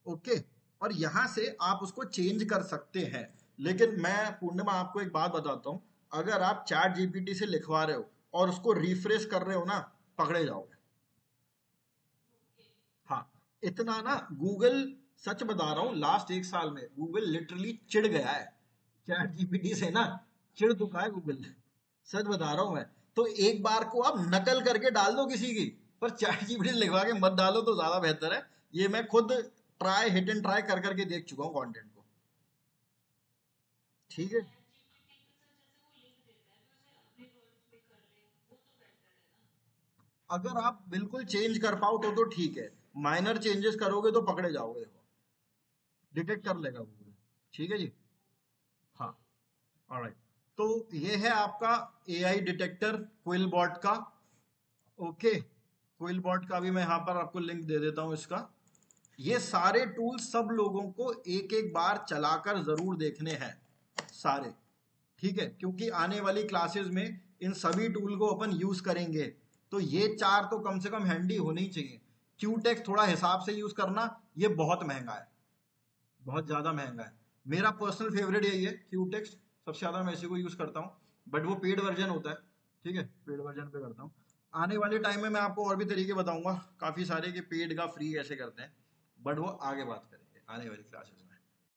ओके? और यहां से आप उसको चेंज कर सकते हैं। लेकिन मैं पूर्णिमा आपको एक बात बताता हूं, अगर आप चैट जीपीटी से लिखवा रहे हो और उसको रिफ्रेश कर रहे हो ना, पकड़े जाओगे। हाँ, इतना ना गूगल, सच बता रहा हूँ, लास्ट एक साल में गूगल लिटरली चिढ़ गया है चैट जीपीटी से ना, चिढ़ चुका है गूगल, सच बता रहा हूँ मैं। तो एक बार को आप नकल करके डाल दो किसी की, पर चैट जीपीटी लिखवा के मत डालो तो ज्यादा बेहतर है। ये मैं खुद ट्राई, हिट एंड ट्राई कर करके देख चुका हूँ कंटेंट को, ठीक है? अगर आप बिल्कुल चेंज कर पाओ तो ठीक है, माइनर चेंजेस करोगे तो पकड़े जाओगे, देखो, डिटेक्ट कर लेगा गूगल, ठीक है जी? हाँ, ऑलराइट। तो ये है आपका एआई डिटेक्टर क्विल बॉट का, ओके? क्विल बॉट का भी मैं यहाँ पर आपको लिंक दे देता हूँ इसका। ये सारे टूल सब लोगों को एक एक बार चलाकर जरूर देखने हैं, सारे, ठीक है? क्योंकि आने वाली क्लासेस में इन सभी टूल को अपन यूज करेंगे, तो ये चार तो कम से कम हैंडी होने ही चाहिए। क्यूटेक्स थोड़ा हिसाब से यूज करना, ये बहुत महंगा है, बहुत ज्यादा महंगा है। मेरा पर्सनल फेवरेट यही है क्यूटेक्स, सबसे ज्यादा मैं इसी को यूज करता हूँ, बट वो पेड वर्जन होता है, ठीक है? पेड वर्जन पे करता हूँ। आने वाले टाइम में मैं आपको और भी तरीके बताऊंगा काफ़ी सारे कि पेड का फ्री कैसे करते हैं, बट वो आगे बात करेंगे आने वाली क्लासेस में।